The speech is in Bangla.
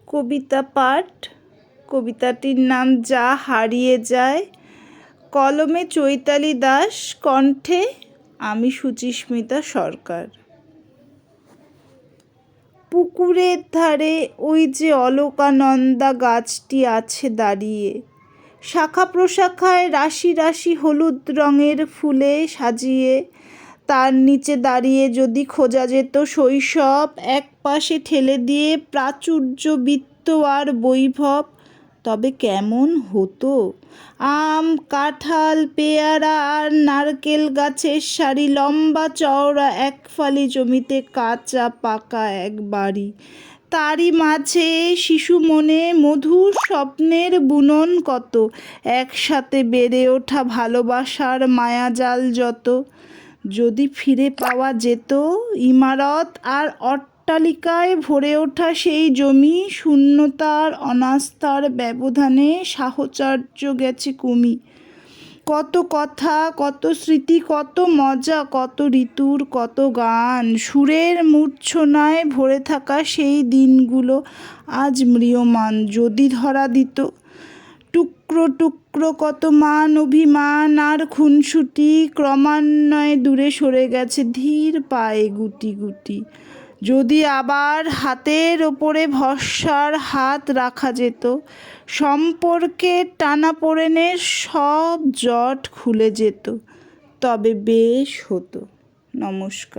কবিতা পাঠ। কবিতাটির নাম যা হারিয়ে যায়। কলমে চৈতালি দাস, কণ্ঠে আমি সুচিস্মিতা সরকার। পুকুরের ধারে ওই যে অলকানন্দা গাছটি আছে দাঁড়িয়ে, শাখা প্রশাখায় রাশি রাশি হলুদ রঙের ফুলে সাজিয়ে। তার নিচে দাঁড়িয়ে যদি খোঁজা যেত শৈশব, এক পাশে ঠেলে দিয়ে প্রাচুর্য, বৃত্ত আর বৈভব, তবে কেমন হতো! আম, কাঁঠাল, পেয়ারা আর নারকেল গাছের সারি, লম্বা চওড়া এক ফালি জমিতে কাঁচা পাকা এক বাড়ি, তারই মাঝে শিশু মনে মধুর স্বপ্নের বুনন কত, একসাথে বেড়ে ওঠা ভালোবাসার মায়াজাল যত। যদি ফিরে পাওয়া যেত ইমারত আর অট্টালিকায় ভরে ওঠা সেই জমি, শূন্যতার অনাস্থার ব্যবধানে সাহচর্য গেছে কমি। কত কথা, কত স্মৃতি, কত মজা, কত ঋতুর কত গান, সুরের মূর্ছনায় ভরে থাকা সেই দিনগুলো আজ ম্রিয়মাণ। যদি ধরা দিত টুকরো টুকরো কত মান অভিমান আর খুনসুটি, ক্রমান্বয়ে দূরে সরে গেছে ধীর পায়ে গুটি গুটি। যদি আবার হাতের ওপরে ভরসার হাত রাখা যেত, সম্পর্কের টানাপোড়েনের সব জট খুলে যেত, তবে বেশ হতো। নমস্কার।